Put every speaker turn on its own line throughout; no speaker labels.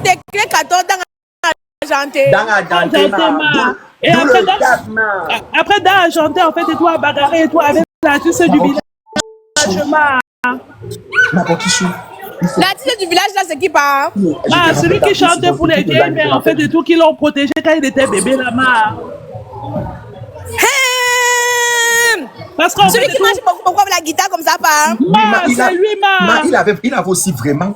décret 14 dans Argenté.
Dans Argenté,
et après dans Argenté, en fait, et toi, bagarrer, et toi, avec l'artiste du village, ma.
L'artiste du village, là, c'est qui part?
Celui qui chantait pour les vieilles, mais en fait, et tout, qui l'ont protégé quand il était bébé, là, ma.
Parce que celui qui marche pourquoi la guitare comme ça, pas?
C'est lui, ma.
Il avait aussi vraiment.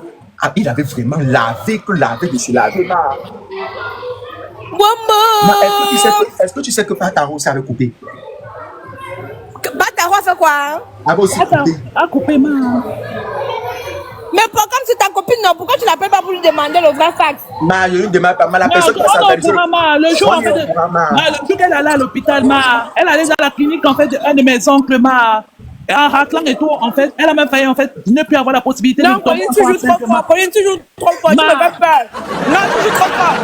Il avait vraiment lavé de se laver, ma. Est-ce que tu sais que Pataro s'avait coupé?
Pataro a fait quoi?
Avait aussi coupé.
A coupé, ma.
Mais pour comme c'est ta copine, non, pourquoi tu l'appelles pas pour lui demander le vrai fax?
Ma, je lui demande pas. La personne qui s'appelle.
Le jour, en fait, le jour qu'elle allait à l'hôpital, ma, elle allait dans la clinique, en fait, d'un de mes oncles, ma. En raclant et tout, en fait, elle a même failli, en fait, ne plus avoir la possibilité
de tomber enceinte. Non, Pauline, toujours trop fort, tu me fais peur. Non, toujours trop fort.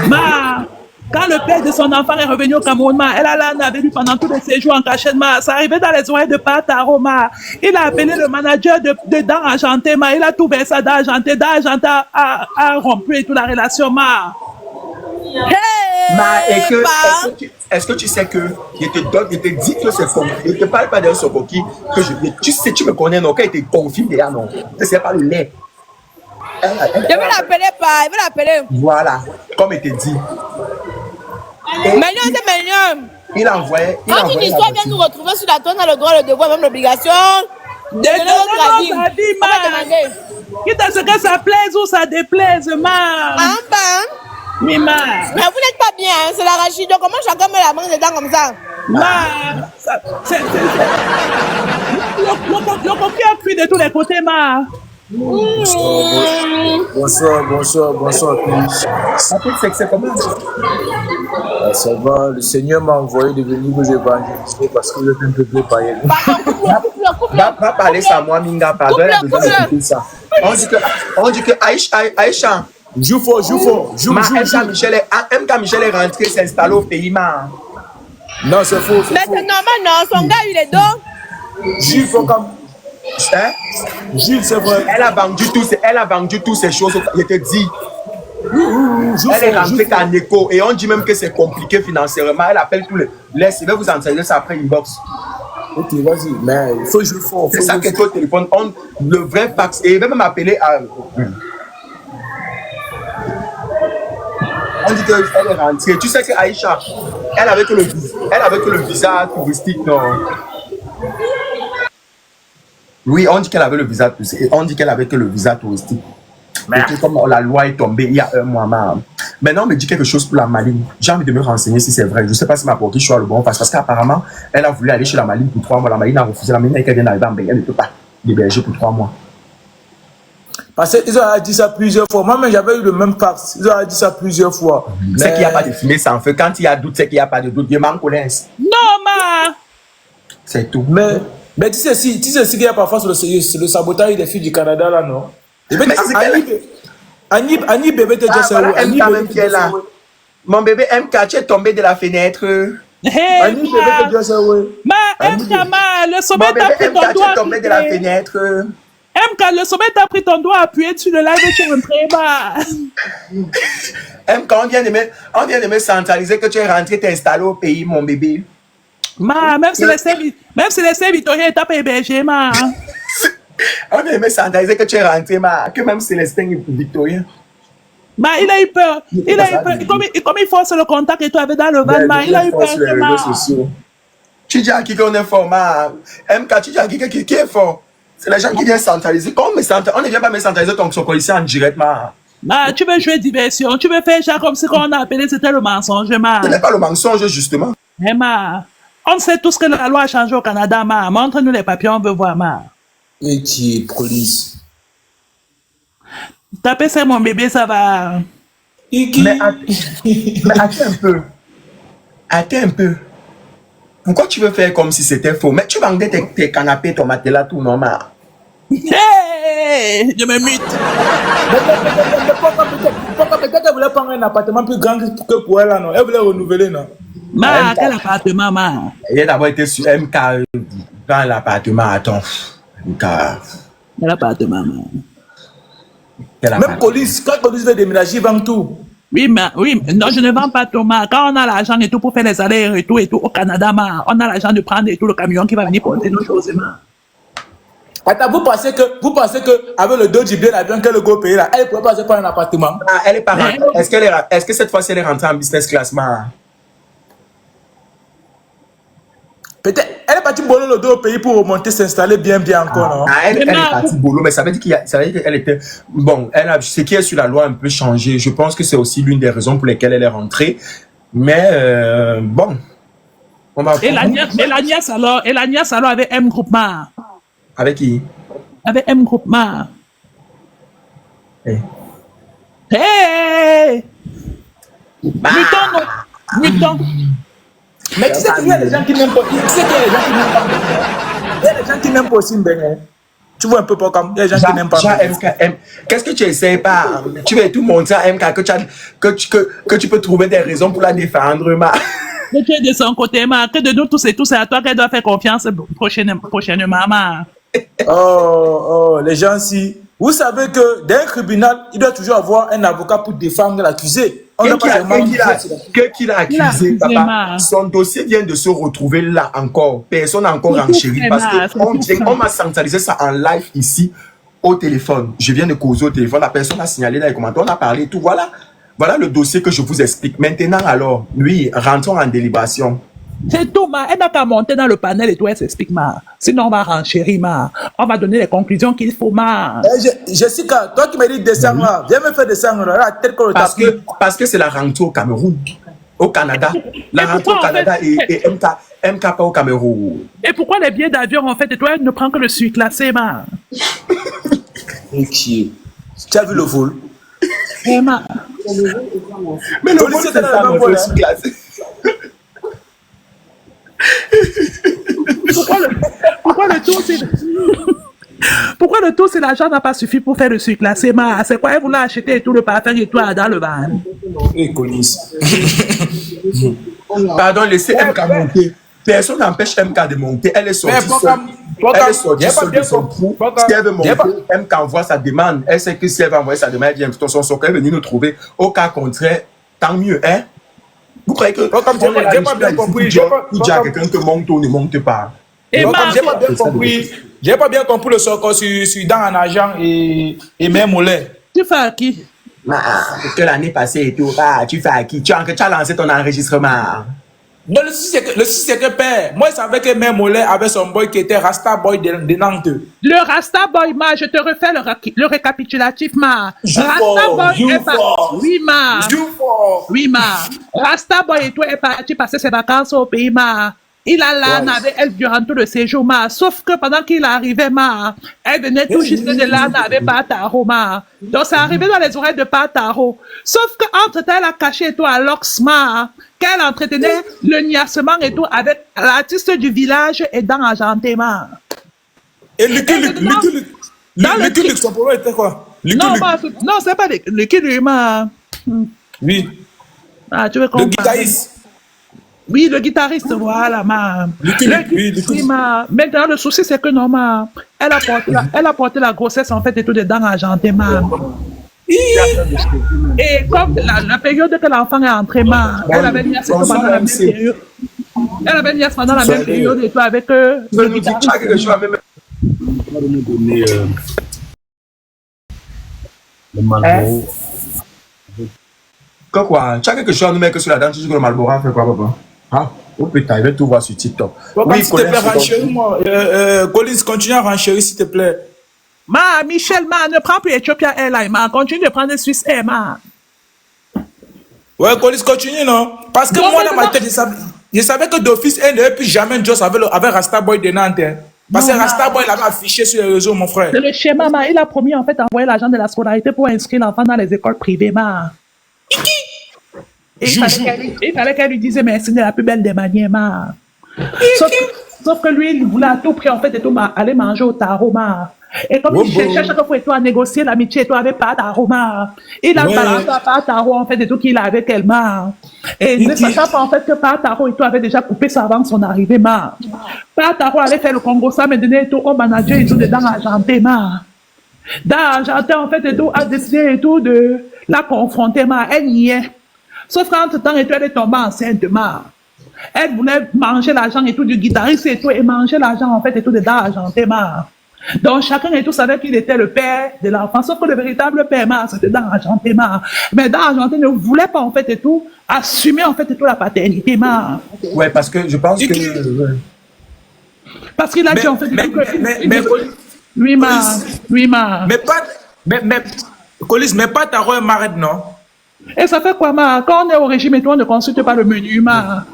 Ma, quand le père de son enfant est revenu au Cameroun, ma, elle avait lu pendant tous les séjours en cachette, ma, ça arrivait dans les oreilles de Pataro, ma. Il a appelé le manager de Dans Argenté, ma, il a tout versé Dans Argenté a rompu et toute la relation, ma.
Hey,
ma, est-ce que tu sais que je te dis que c'est faux. Je ne te parle pas d'un sokoki que tu sais, tu me connais, non, quand il te confie déjà, non. C'est pas le lait.
Je vais l'appeler pas, je vais l'appeler.
Voilà, comme il te dit.
Mignon, c'est mignon.
Il a envoyé.
Quand une histoire vient nous retrouver sur la tonne, on a le droit, le devoir, même l'obligation de donner notre avis. On va demander.
Quitte à ce que ça plaise ou ça déplaise, ma.
Ah ben.
Mais ma.
Mais vous n'êtes pas bien, hein, c'est l'arachide. Donc comment chacun met la main dedans comme ça?
Ma. Le coquille a fui de tous les côtés, ma.
Bonsoir.
C'est comment?
Ça va, le Seigneur m'a envoyé de venir vous évangéliser parce que vous êtes un peu préparé.
Va parler ça, moi, Minga, pardon, elle a besoin d'écouter ça. On dit que Aïcha.
Joue fort.
MK Michel est rentré s'installer au pays, ma.
Non, c'est faux.
Mais c'est normal, non, son gars, il est donc.
Jules, faut comme. Jules, c'est vrai.
Elle a vendu toutes ces choses, je te dis. Elle est rentrée qu'en écho et on dit même que c'est compliqué financièrement. Elle appelle tous les. Je vais vous enseigner ça après inbox.
Ok, vas-y, mais il faut jouer fort.
C'est ça que toi, téléphone, le vrai fax. Et il va même appeler à. On dit qu'elle est rentrée. Tu sais que Aïcha, elle avait que le visa touristique, non? Oui, on dit qu'elle avait le visa touristique. On dit qu'elle avait que le visa touristique. Et tout comme la loi est tombée il y a un mois. Maintenant, on me dit quelque chose pour la Maline. J'ai envie de me renseigner si c'est vrai. Je ne sais pas si ma portée choix le bon parce qu'apparemment, elle a voulu aller chez la Maline pour 3 mois. La Maline a refusé. La Maline, elle vient d'arriver en Belgique. Elle ne peut pas l'héberger pour 3 mois.
Parce qu'ils ont dit ça plusieurs fois. Moi-même, j'avais eu le même fax. Ils ont dit ça plusieurs fois.
C'est qu'il n'y a pas de fumée sans feu. Quand il y a doute, c'est qu'il n'y a pas de doute. Je m'en connais.
Non, ma.
C'est tout.
Mais tu sais qu'il y a parfois sur le sabotage des filles du Canada, là, non? Annie bébé te dit ça.
Mon bébé MK, tu es tombé de la fenêtre.
Annie bébé te dit ça, oui.
Le sommet t'a pris ton doigt.
Tu es tombé de la fenêtre.
MK, le sommet t'a pris ton doigt appuyé sur le live et tu es rentré, ma.
MK, on vient de me centraliser que tu es rentré t'installer au pays, mon bébé.
Ma, même si les Saint-Victorien est pas hébergé, ma.
On vient de me centraliser que tu es rentré, ma. Que même Célestin est Victorien.
Ma, il a eu peur. Comme il force le contact et tout avec dans le van, ma, il a eu peur.
Tu dis à qui qu'on est fort, ma. MK, tu dis à qui est fort. C'est les gens qui viennent centraliser. On ne vient pas me centraliser ton ici en direct, ma.
Ma, tu veux jouer diversion. Tu veux faire genre comme si on a appelé c'était le mensonge, ma.
Ce n'est pas le mensonge, justement.
Mais ma, on sait tous que la loi a changé au Canada, ma. Montre-nous les papiers, on veut voir, ma.
Et qui est police?
Taper c'est mon bébé, ça va.
Mais attends un peu. Attends un peu. Pourquoi tu veux faire comme si c'était faux? Mais tu vendais tes canapés, ton matelas, tout normal.
Hey, je me mute.
Peut-être qu'elle voulait prendre un appartement plus grand que pour elle, là, non? Elle voulait renouveler, non?
Ma, quel appartement, ma?
Elle a d'abord été sur MK dans l'appartement, attends. MK.
Quel appartement, ma?
Même Colis, quand Colis veut déménager, il vend tout.
Oui, non, je ne vends pas Thomas. Quand on a l'argent et tout pour faire les allers et tout au Canada, on a l'argent de prendre et tout le camion qui va venir porter nos choses.
Attends, vous pensez que avec le dos du bien l'avion que le go paye là, elle pourrait passer par un appartement?
Ah, elle est pas rentrée. Est-ce que cette fois-ci elle est rentrée en business class, ma?
Peut-être, elle est partie bolo le dos au pays pour remonter, s'installer bien encore, non?
Ah, elle est partie bolo, mais ça veut dire qu'elle était... Bon, ce qui est sur la loi a un peu changé. Je pense que c'est aussi l'une des raisons pour lesquelles elle est rentrée. Mais bon, on va...
Et la nièce alors avec M Groupement.
Avec qui?
Avec M Groupement.
Hey.
Hey! Muton.
Mais tu sais qu'il y a des gens qui n'aiment pas. Il y a des gens qui n'aiment pas aussi Mbengé. Tu vois un peu pas comme. Il y a des gens qui n'aiment pas.
Qu'est-ce que tu essaies pas? Tu veux tout montrer à MK que tu peux trouver des raisons pour la défendre, ma.
Mais tu es de son côté, ma. Que de nous tous et tous, c'est à toi qu'elle doit faire confiance prochainement, ma.
Oh, les gens si. Vous savez que dans un tribunal, il doit toujours avoir un avocat pour défendre l'accusé.
Qui l'a accusé, papa? Son dossier vient de se retrouver là encore. Personne n'a encore renchéri parce qu'on m'a centralisé ça en live ici au téléphone. Je viens de causer au téléphone. La personne a signalé dans les commentaires. On a parlé tout. Voilà le dossier que je vous explique. Maintenant, alors, oui, rentrons en délibération.
C'est tout, ma. Elle n'a qu'à monter dans le panel et tout, elle s'explique, ma. Sinon, on va renchérir, ma. On va donner les conclusions qu'il faut, ma.
Jessica, toi qui m'as dit descendre là, viens me faire descendre là, tel que le tapis.
Parce que c'est la rentrée au Cameroun, au Canada. La rentrée au Canada et MK pas au Cameroun.
Et pourquoi les billets d'avion, en fait, et toi, elle ne prend que le surclassé, ma?
Tu as vu le vol?
Ma.
Mais le vol, c'est ça, le surclassé.
Pourquoi le tout, c'est l'argent n'a pas suffi pour faire le surclassé, ma? C'est quoi, elle voulait acheter tout le parfum et tout dans le ban?
Et Colis.
Pardon, laissez MK monter. Personne n'empêche MK de monter. Elle est sortie seule de son trou. Si elle veut monter, MK envoie sa demande. Elle sait que si elle va envoyer sa demande, elle vient son socle, elle est venue nous trouver. Au cas contraire, tant mieux, hein? Vous croyez que
j'ai pas bien compris.
Il a quelqu'un que monte ou ne monte pas.
J'ai pas bien compris le socle sur dans en argent et même au lait.
Tu fais à qui?
Que l'année passée et tout, tu fais à qui? Tu as lancé ton enregistrement.
Non, le souci c'est que père, moi je savais que même Mollet avait son boy qui était Rasta Boy de Nantes.
Le Rasta Boy, ma, je te refais le récapitulatif, ma. Rasta Boy est parti. Oui, ma. Oui, ma. Rasta Boy et toi est parti passer ses vacances au pays, ma. Il a l'âne avec elle durant tout le séjour, ma. Sauf que pendant qu'il arrivait, ma, elle venait tout juste de l'âne avec Pataro, ma. Donc, c'est arrivé dans les oreilles de Pataro. Sauf que entre-temps, elle a caché et tout à l'Ox, ma, qu'elle entretenait le niassement et tout avec l'artiste du village et dans Argenté, ma.
Et Lucky Luke, son problème était quoi?
Non, c'est pas Lucky Luke, ma.
Oui.
Ah, tu veux comprendre?
Le guitariste.
Oui, le guitariste, voilà, ma. Ma. Maintenant, le souci, c'est que non, ma. Elle a porté la grossesse, en fait, et tout dedans argenté, ma. Et comme la période que l'enfant est entré, ma. Elle avait mis pendant la même période. Elle avait mis pendant la même période et tout avec le guitariste.
Le Malboro. Quoi? Tu as quelque chose à nous mettre sur la dent, tu dis que le Malboro fait quoi, papa? Ah, oh putain, il va tout voir sur TikTok.
Oui, s'il te plaît, renchéris-moi. Collins, continue à renchérir, s'il te plaît.
Ma, Michel, ma, ne prends plus Ethiopia Airlines, ma. Continue de prendre Swiss Air, ma.
Ouais, Collins, continue, non? Parce que moi, dans ma tête, je savais que d'office, elle ne plus jamais un job avec Rasta Boy de Nantes. Parce que Rasta Boy l'avait affiché sur les réseaux, mon frère.
C'est le schéma, ma. Il a promis, en fait, d'envoyer l'argent de la scolarité pour inscrire l'enfant dans les écoles privées, ma. Et il fallait qu'elle lui dise merci de la plus belle des manières, ma. Sauf que lui, il voulait à tout prix, en fait, et tout, aller manger au tarot, ma. Et comme il cherchait chaque fois et tout à négocier l'amitié et tout avec Pataro, ma. Il a balancé à Pataro, en fait, et tout, qu'il avait avec elle, ma. Et ne sachant pas, en fait, que Pataro et tout avait déjà coupé ça avant son arrivée, ma. Pataro allait faire le Congo, ça me donnait tout au manager et tout dedans argenté, ma. Argentin, en fait, et tout, a décidé et tout de la confronter, ma. Elle niait. Sauf qu'entre-temps, et tout, elle est tombée enceinte, ma. Elle voulait manger l'argent et tout du guitariste et tout, et manger l'argent, en fait, et tout, de Argentin, ma. Donc, chacun et tout savait qu'il était le père de l'enfant, sauf que le véritable père, ma, c'était Argentin, ma. Mais Argentin ne voulait pas, en fait, et tout, assumer, en fait, et tout, la paternité, ma.
Ouais, parce que je pense que... ouais.
Parce qu'il a dit, en fait, lui, ma.
Colis, mais pas ta roue marette, non?
Et ça fait quoi, ma? Quand on est au régime et toi, on ne consulte pas le menu, ma.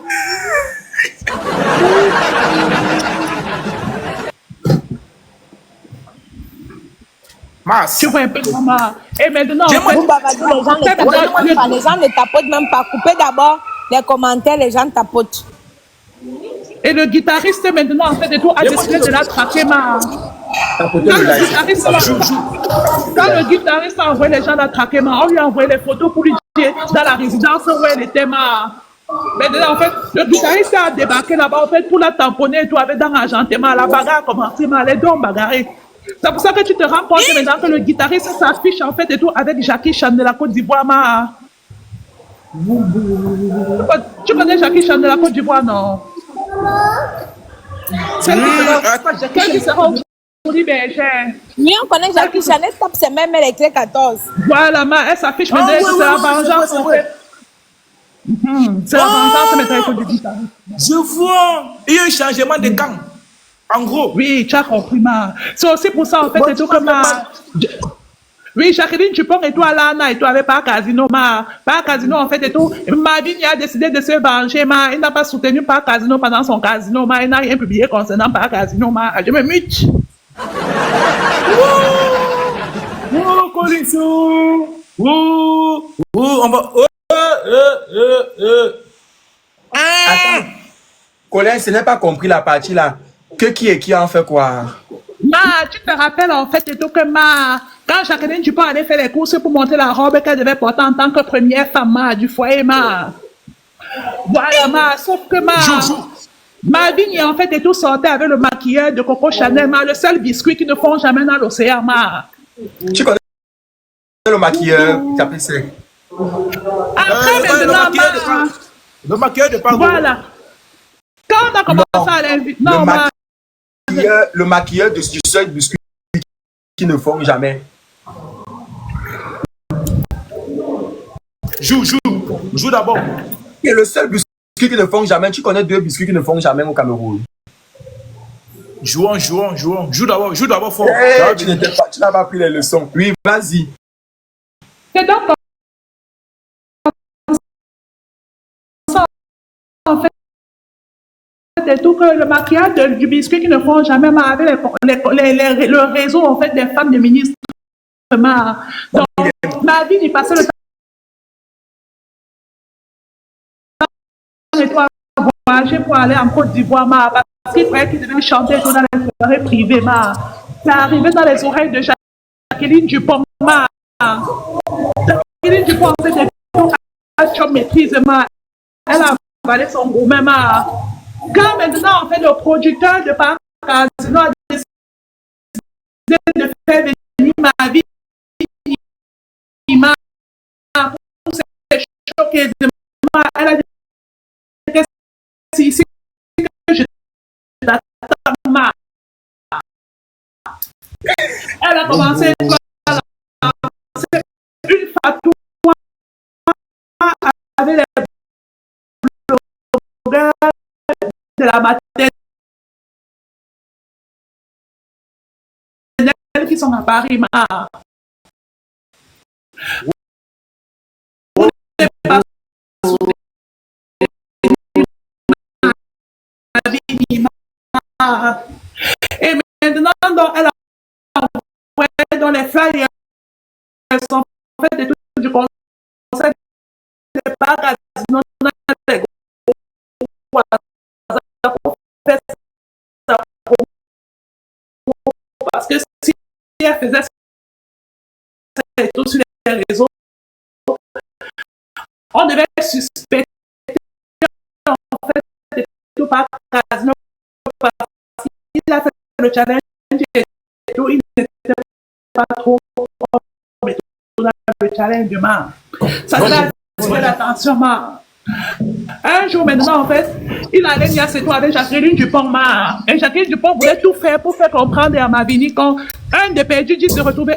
Tu vois un peu, ma. Et maintenant, en fait,
les gens ne tapotent même pas. Coupez d'abord les commentaires, les gens tapotent.
et le guitariste, maintenant, en fait, et tout, a décidé de la traquer, ma. Quand le guitariste a envoyé les gens la traquer, ma, on lui a envoyé les photos pour lui dire dans la résidence où elle était, ma. Maintenant, en fait, le guitariste a débarqué là-bas, en fait, pour la tamponner et tout, avec dans l'argentement, la bagarre a commencé, ma, les deux ont bagarré. C'est pour ça que tu te rends compte maintenant que le guitariste s'affiche, en fait, et tout, avec Jackie Chan de la Côte d'Ivoire, ma. Tu connais Jackie Chan de la Côte d'Ivoire, non? Celle qui sera aujourd'hui bergère.
Oui, on connaît Jackie Chan, elle tape ses mêmes les clés 14.
Voilà, ma, elle s'affiche maintenant, c'est la vengeance, en fait. C'est la vengeance maintenant du guitariste.
Je vois. Il y a un changement de camp. En gros.
Oui, tu as compris, ma. C'est aussi pour ça, en fait, et tout que ma. Oui, Jacqueline Dupont et toi, Lana, et toi, avec Parc Casino, ma. Parc Casino, en fait, et tout. Marvin a décidé de se venger, ma. Il n'a pas soutenu Parc Casino pendant son casino, ma. Il n'a rien publié concernant Parc Casino, ma. Je me mute.
Oh, Colisson. Oh, on va.
Attends. Colin, ce n'est pas compris la partie là. Que qui est qui en fait quoi?
Ma, tu te rappelles en fait et tout que ma, quand Jacqueline Dupont allait faire les courses pour monter la robe qu'elle devait porter en tant que première femme ma, du foyer, ma. Voilà, ma, sauf que ma. Ma vigne en fait et tout sortait avec le maquilleur de Coco Chanel, ma, le seul biscuit qui ne fond jamais dans l'océan, ma.
Tu connais le maquilleur qui s'appelle ça?
Après, maintenant, ma.
Le maquilleur de Pardon.
Voilà. Quand on a commencé à l'inviter, non, ma.
Le maquilleur du seul biscuit qui ne fond jamais.
Joue d'abord.
Et le seul biscuit qui ne fond jamais. Tu connais deux biscuits qui ne font jamais au Cameroun.
Jouons. Joue d'abord fort.
Hey, tu n'as pas pris les leçons. Oui, vas-y.
C'est donc en fait et tout que le maquillage du biscuit qui ne font jamais ma, avec le réseau en fait des femmes de ministres. Ma. Donc, ma vie, il passait le temps et toi voyager pour aller en Côte d'Ivoire, ma, parce qu'il fallait qu'il devait chanter dans les soirées privées, ma. C'est arrivé dans les oreilles de Jacqueline Dupont, ma. Jacqueline Dupont, en fait, elle maîtrise, ma. Elle a avalé son gourmet, ma. Quand maintenant, en fait, le producteur de Parc Casino a décidé de faire venir ma vie, pour se choquer de moi, elle a dit que c'est ici que je t'attends, ma. Elle a commencé à lancer une fatwa avec les blogueurs de la maternelle qui sont à Paris, ma. Et maintenant, donc, elle a envoyé dans les flyers, elles sont faites des trucs du conseil de Parc Casino dans les groupes pour faire ça, parce que si elle faisait ça tout sur les réseaux, on devait suspecter en fait tout Parc Casino parce qu'il a fait le challenge et tout, il n'était pas trop mais le challenge, ma. Ça a l'attention, ma. Un jour maintenant, en fait, il allait venir c'est toi avec Jacqueline Dupont, ma. Et Jacqueline Dupont voulait tout faire pour faire comprendre à Mavini quand un des perdus dit se retrouver.